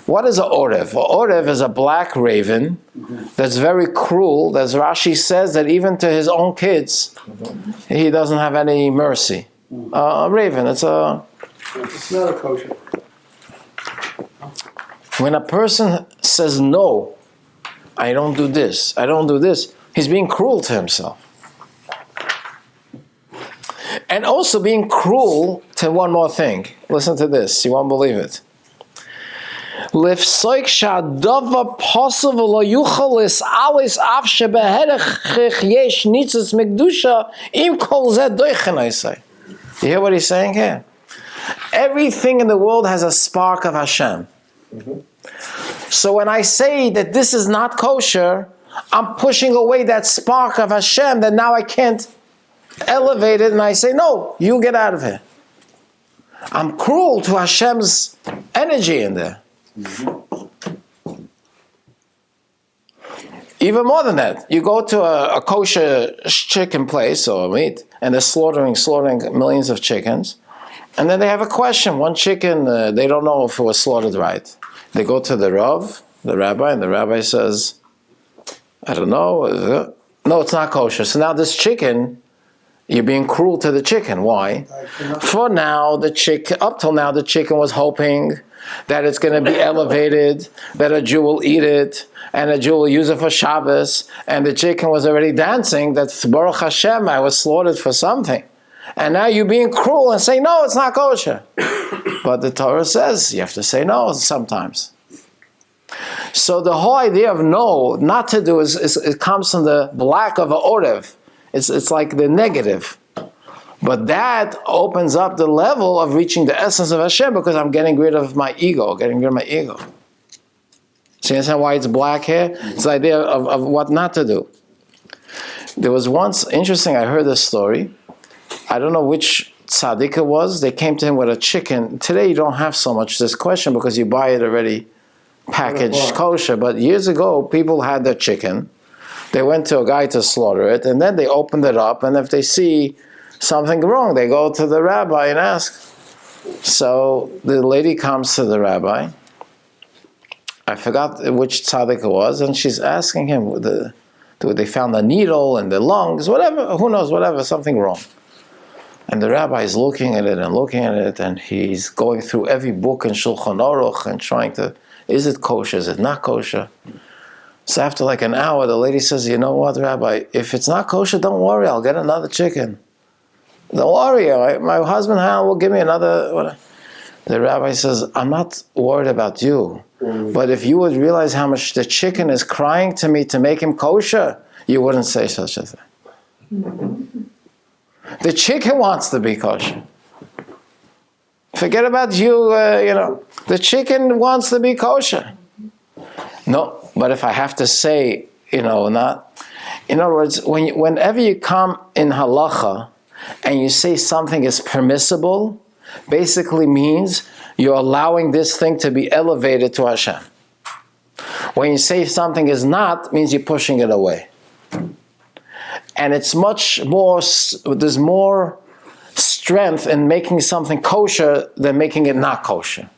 What is an orev? An orev is a black raven that's very cruel. As Rashi says that even to his own kids, he doesn't have any mercy. A raven, it's not a kosher. When a person says no, I don't do this, he's being cruel to himself. And also being cruel to one more thing. Listen to this, you won't believe it. Lifsoik sha'adava posav lo yuchalis alis af shebeherech yesh nitzas mekdusha im kol zeh doichen, I say. You hear what he's saying here? Everything in the world has a spark of Hashem. So when I say that this is not kosher, I'm pushing away that spark of Hashem that now I can't elevate it, and I say, no, you get out of here. I'm cruel to Hashem's energy in there. Even more than that, you go to a kosher chicken place or meat, and they're slaughtering millions of chickens, and then they have a question. One chicken, they don't know if it was slaughtered right. They go to the Rav, the rabbi, and the rabbi says, I don't know, no, it's not kosher. So now this chicken, you're being cruel to the chicken. Why? For now, up till now, the chicken was hoping that it's going to be elevated, that a Jew will eat it, and a Jew will use it for Shabbos, and the chicken was already dancing that Baruch Hashem, I was slaughtered for something. And now you're being cruel and saying, no, it's not kosher. But the Torah says you have to say no sometimes. So the whole idea of no, not to do, it comes from the black of an orev. It's like the negative. But that opens up the level of reaching the essence of Hashem because I'm getting rid of my ego, So you understand why it's black here? It's the idea of what not to do. There was once, interesting, I heard this story. I don't know which tzaddik it was. They came to him with a chicken. Today you don't have so much this question because you buy it already packaged kosher. But years ago, people had their chicken. They went to a guy to slaughter it, and then they opened it up, and if they see something wrong, they go to the rabbi and ask. So the lady comes to the rabbi. I forgot which tzaddik it was, and she's asking him, they found a needle in the lungs, whatever, who knows, whatever, something wrong. And the rabbi is looking at it, and he's going through every book in Shulchan Aruch and trying to, is it kosher, is it not kosher? So after like an hour, the lady says, you know what, Rabbi, if it's not kosher, don't worry, I'll get another chicken. Don't worry, right? My husband will give me another. The rabbi says, I'm not worried about you, but if you would realize how much the chicken is crying to me to make him kosher, you wouldn't say such a thing. The chicken wants to be kosher. Forget about you, the chicken wants to be kosher. No, but if I have to say, not. In other words, whenever you come in halacha and you say something is permissible, basically means you're allowing this thing to be elevated to Hashem. When you say something is not, means you're pushing it away. And it's much more, there's more strength in making something kosher than making it not kosher.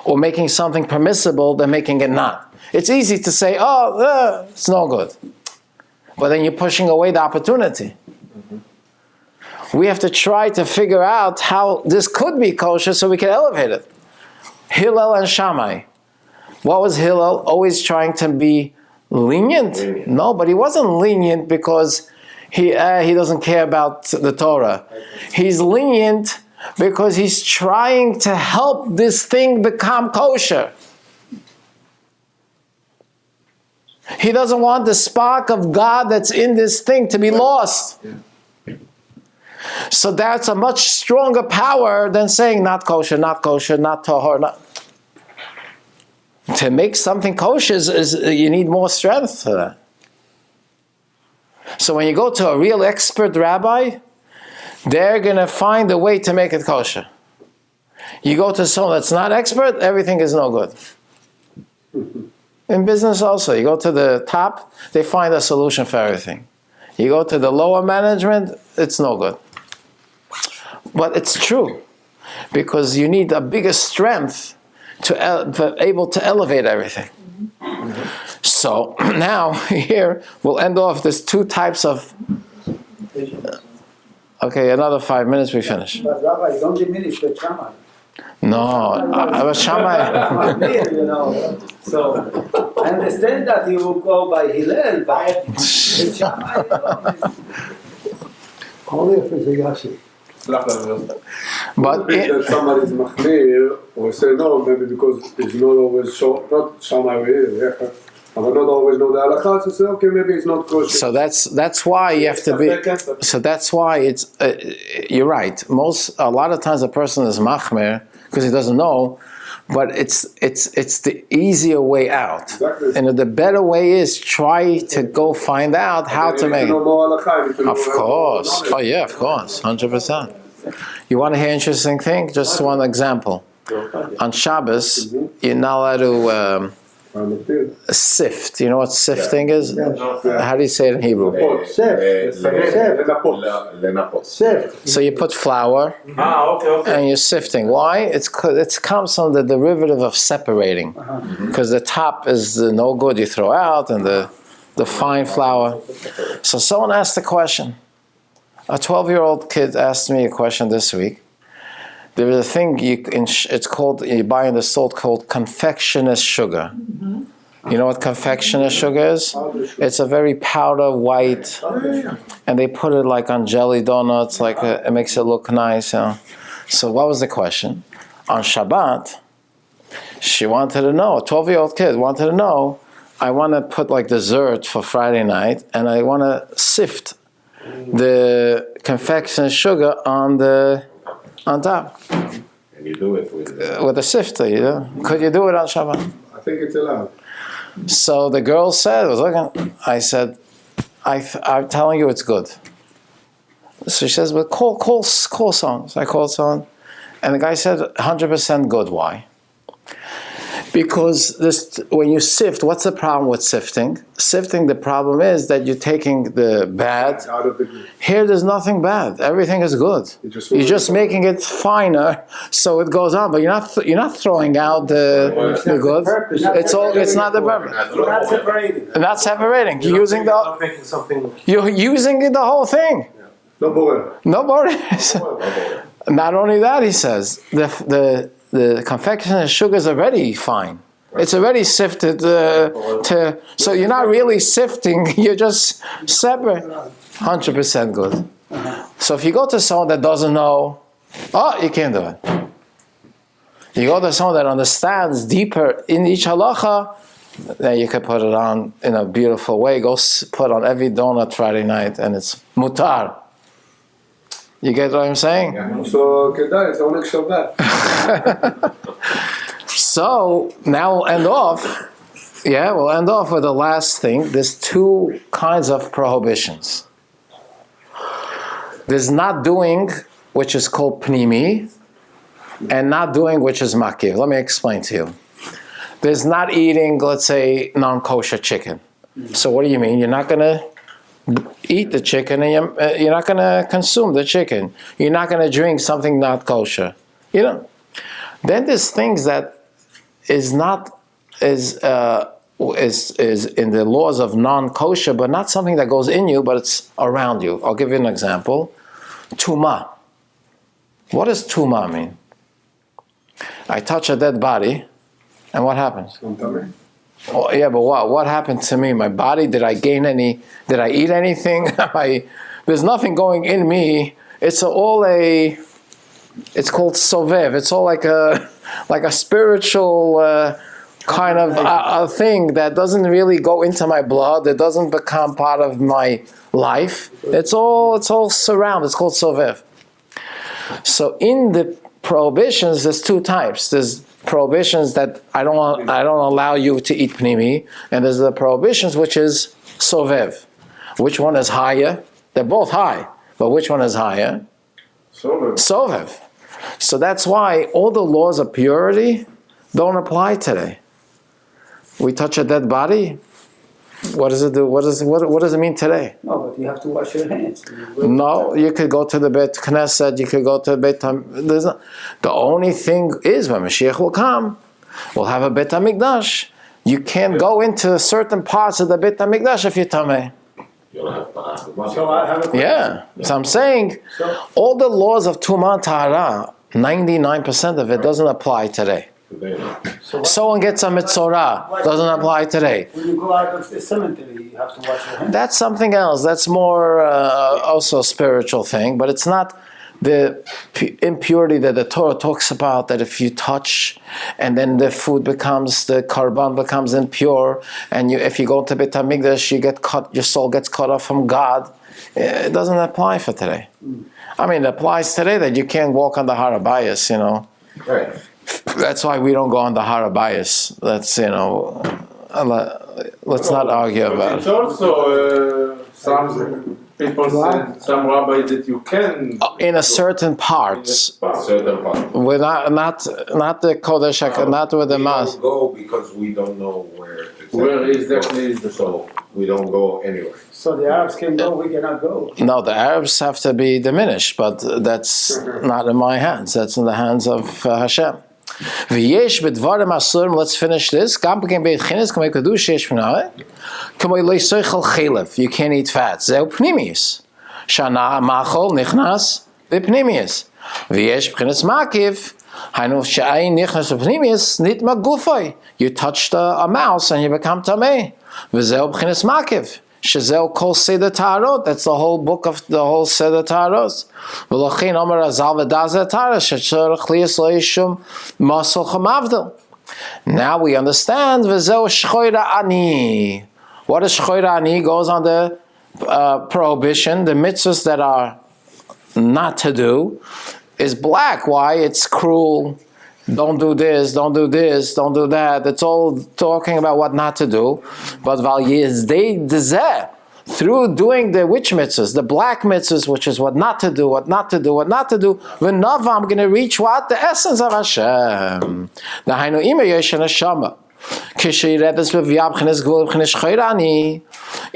Or making something permissible than making it not. It's easy to say, it's no good. But then you're pushing away the opportunity. We have to try to figure out how this could be kosher so we can elevate it. Hillel and Shammai. What was Hillel? Always trying to be lenient? No, but he wasn't lenient because he doesn't care about the Torah. He's lenient because he's trying to help this thing become kosher. He doesn't want the spark of God that's in this thing to be lost. So that's a much stronger power than saying not kosher, not kosher, not tahor. Not. To make something kosher is you need more strength for that. So when you go to a real expert rabbi, they're going to find a way to make it kosher. You go to someone that's not expert, everything is no good. In business also, you go to the top, they find a solution for everything. You go to the lower management, it's no good. But it's true, because you need a bigger strength to be able to elevate everything. So now here we'll end off. There's two types of. Okay, another 5 minutes, we finish. But Rabbi, don't diminish the Shammai. No, I was Shammai. You know, so I understand that you will go by Hillel, but the Shammai, Only if it's a Yossi. But if somebody is machmir, or say no, maybe because it's not always not Shammai, but not always know the halakha, so say okay, maybe it's not kosher. so that's why you have to be. So that's why it's. You're right. A lot of times a person is machmir because he doesn't know, but it's the easier way out. Exactly. And the better way is try to go find out how to make it. Of course. Oh yeah, of course, 100%. You want to hear an interesting thing? Just one example. On Shabbos, you're not allowed to sift. You know what sifting is? How do you say it in Hebrew? Sift. So you put flour and you're sifting. Why? It comes from the derivative of separating. Because the top is no good, you throw out, and the fine flour. So someone asked a question. A 12-year-old kid asked me a question this week. There is a thing it's called, you buy in the store called confectioner's sugar. You know what confectioner's sugar is? It's a very powder white, and they put it like on jelly donuts, it makes it look nice. You know? So what was the question? On Shabbat, she wanted to know, a 12-year-old kid wanted to know, I want to put like dessert for Friday night, and I want to sift the confectioner's sugar on top. And you do it with a sifter, you know? Could you do it on Shabbat? I think it's allowed. So the girl said, I said, I'm telling you it's good. So she says, but call someone. So I called someone, and the guy said, 100% good. Why? Because when you sift, what's the problem with sifting? Sifting, the problem is that you're taking the bad. Out of the Here, there's nothing bad. Everything is good. You're just making it finer, so it goes on. But you're not throwing out the good. It's not the purpose. you're not separating. Not separating. You're using You're using the whole thing. no borer. No borders. Not only that, he says the confectioner's sugar is already fine. It's already sifted so you're not really sifting, you're just separate. 100% good. So if you go to someone that doesn't know, you can't do it. You go to someone that understands deeper in each halacha, then you can put it on in a beautiful way. Go put on every donut Friday night, and it's mutar. You get what I'm saying? So kedai, it's only Shabbat. So now we'll end off. Yeah, we'll end off with the last thing. There's two kinds of prohibitions. There's not doing, which is called pnimi, and not doing, which is makir. Let me explain to you. There's not eating, let's say, non-kosher chicken. So what do you mean? You're not going to eat the chicken, and you're not going to consume the chicken. You're not going to drink something not kosher. You know. Then there's things that is in the laws of non-kosher, but not something that goes in you, but it's around you. I'll give you an example. Tumah. What does tumah mean? I touch a dead body, and what happens? Oh, yeah, but what happened to me? My body? Did I eat anything? There's nothing going in me. It's called sovev. It's all like a spiritual kind of a thing that doesn't really go into my blood. It doesn't become part of my life. It's all surround. It's called sovev. So in the prohibitions, there's two types. There's prohibitions that I don't allow you to eat pnimi, and there's the prohibitions which is sovev. Which one is higher? They're both high, but which one is higher? Sovev. So that's why all the laws of purity don't apply today. We touch a dead body. What does it do? What does it mean today? No, but you have to wash your hands. No, you could go to the Beit Knesset. You could go to the Beit. The only thing is when Mashiach will come, we'll have a Beit Hamikdash. You can't go into certain parts of the Beit Hamikdash if you're tamei. So I have a question. Yeah. So I'm saying all the laws of Tumah and Tahara, 99% of it doesn't apply today. Someone gets a mitzorah, doesn't apply today. When you go out of the cemetery, you have to wash your hands. That's something else. That's more also a spiritual thing, but it's not the impurity that the Torah talks about, that if you touch and then the food becomes, the korban becomes impure, and if you go to Beit HaMikdash, you get cut, your soul gets cut off from God. It doesn't apply for today. I mean, it applies today that you can't walk on the Har HaBayis, you know. Right. That's why we don't go on the Har HaBayis. That's, you know, let's not argue about It's it. also some people say, some rabbis, that you can In a certain parts. Certain part. We're not the Kodesh, not with the We Mas. don't go because we don't know where exactly is the So we don't go anywhere. So the Arabs can go, we cannot go. No, the Arabs have to be diminished, but that's not in my hands. That's in the hands of Hashem. V'yesh b'dvarim asurim. Let's finish this. Gam b'gem beit chinis k'mei kadush yesh p'nai. K'mei lo yisoichel chelev. You can't eat fat. Zeu pnimius. Shana machol nichnas b'pnimius. V'yesh b'chinis makiv. Hainu she'ayin nichnas b'pnimius nitma gufay. You touched a mouse and you become tamei. V'zeu b'chinis makiv. Shezeu kol seder tarot. That's the whole book of the whole seder tarot. V'lochin omer azal v'dazer tarot shetzorach liyas lo yishum masol chamavdel. Now we understand. V'zeu shchoira ani. What is shchoira ani? Goes on the prohibition. The mitzvahs that are not to do is black. Why? It's cruel. Don't do this, don't do this, don't do that. It's all talking about what not to do. But through doing the which mitzvahs, the black mitzvahs, which is what not to do, what not to do, what not to do, ונאוה, I'm going to reach what? The essence of Hashem. דהיינו, אם יש נשמה, כשירדס בביאה בחינת גבול ובחינת שחור אני,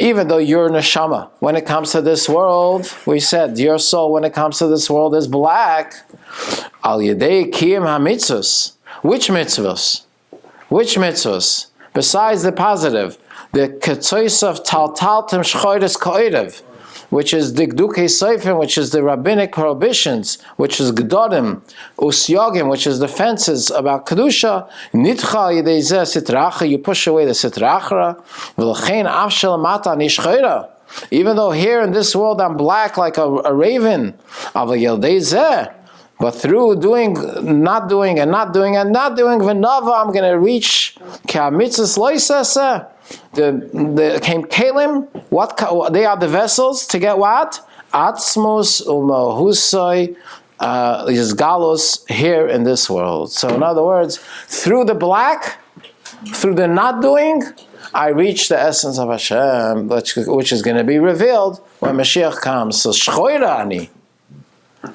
even though you're neshama, when it comes to this world, we said your soul when it comes to this world is black. Al yedei kiyum hamitzvos. Which mitzvos? Which mitzvos? Besides the positive, the ketzois of taltaltim shchoides koirev, which is the Gdukei Seifim, which is the rabbinic prohibitions, which is Gdorim, Usyogim, which is the fences about Kedusha, Nitcha Yidei Zeh Sitracha, you push away the Sitrachra, V'lechein Avshel Mata Nishchoira. Even though here in this world I'm black like a raven, Aval Yidei Zeh, but through doing, not doing, and not doing, and not doing, Venava, I'm going to reach K'amitzis Loiseseh. The came Kalim, what they are the vessels to get what? Atzmus umahusoi is galos here in this world. So in other words, through the black, through the not doing, I reach the essence of Hashem, which is going to be revealed when Mashiach comes. So shchoira ani.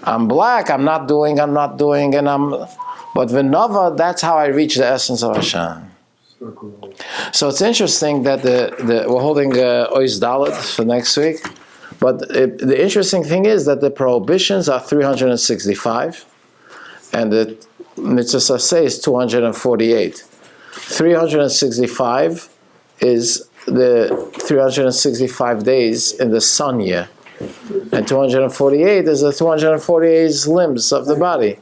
I'm black, I'm not doing, and but Venava, that's how I reach the essence of Hashem. So it's interesting that we're holding Ois Dalet for next week, but the interesting thing is that the prohibitions are 365, and the mitzvah say is 248. 365 is the 365 days in the sun year, and 248 is the 248 limbs of the body.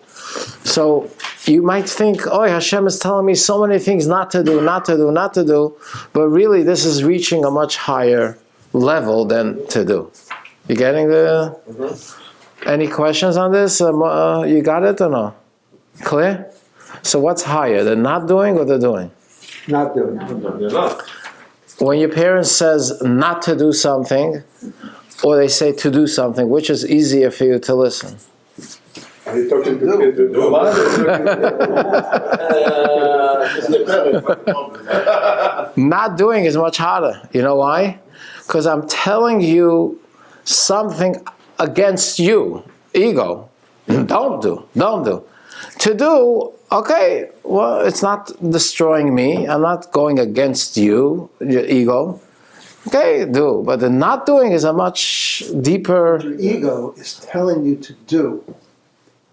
So you might think, oh, Hashem is telling me so many things not to do, not to do, not to do, but really this is reaching a much higher level than to do. You getting the... Any questions on this? You got it or no? Clear? So what's higher, the not doing or the doing? Not doing it. You're not. When your parent says not to do something, or they say to do something, which is easier for you to listen? Are you talking to kids? Not doing is much harder. You know why? Because I'm telling you something against you, ego. Don't do. To do, okay, well, it's not destroying me. I'm not going against you, your ego. Okay, do. But the not doing is a much deeper... Your ego is telling you to do.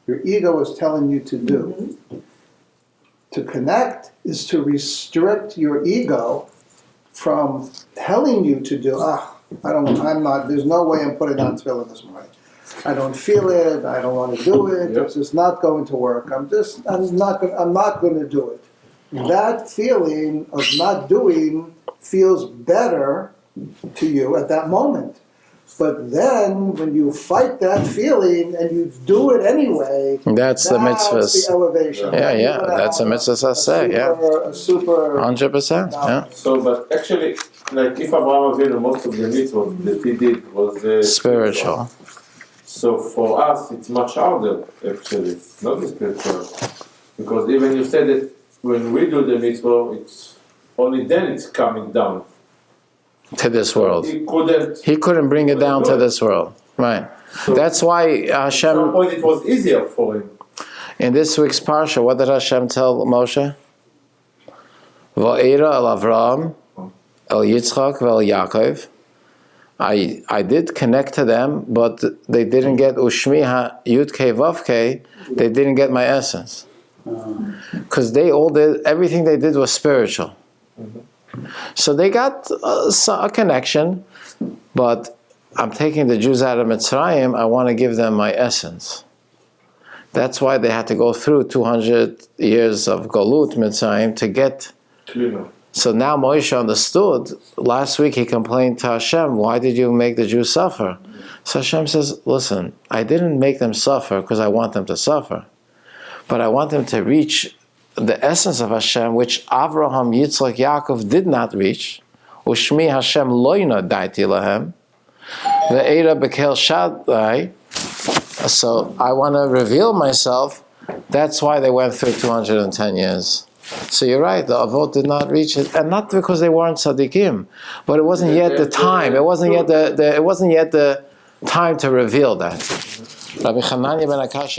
Your ego is telling you to do. To connect is to restrict your ego from telling you to do. There's no way I'm putting on tefillin this morning. I don't feel it, I don't want to do it, it's just not going to work. I'm not going to do it. That feeling of not doing feels better to you at that moment. But then, when you fight that feeling and you do it anyway, that's the mitzvahs. The elevation. Yeah, that's a mitzvah say, A super 100%, yeah. So, but actually, like if Abraham Avinu, most of the mitzvot that he did was spiritual. So for us, it's much harder, actually. It's not spiritual. Because even you said that when we do the mitzvah, it's only then it's coming down. To this world. He couldn't bring it down to this world. Right. So that's why Hashem... At some point it was easier for him. In this week's parsha, what did Hashem tell Moshe? Va'era el Avraham, el Yitzchak, el Yaakov. I did connect to them, but they didn't get Ushmi Yud-Kei Vav-Kei, they didn't get my essence. Because they all did, everything they did was spiritual. So they got a connection, but I'm taking the Jews out of Mitzrayim, I want to give them my essence. That's why they had to go through 200 years of Galut Mitzrayim to get... So now Moshe understood. Last week he complained to Hashem, why did you make the Jews suffer? So Hashem says, listen, I didn't make them suffer because I want them to suffer. But I want them to reach the essence of Hashem, which Avraham, Yitzchak, Yaakov did not reach. Ushmi Hashem loyna daiti lahem. Ve'era bekel shadai. So I want to reveal myself. That's why they went through 210 years. So you're right, the Avot did not reach it, and not because they weren't tzaddikim, but it wasn't yet the time. It wasn't yet the time to reveal that. Rabbi Chananya ben Akash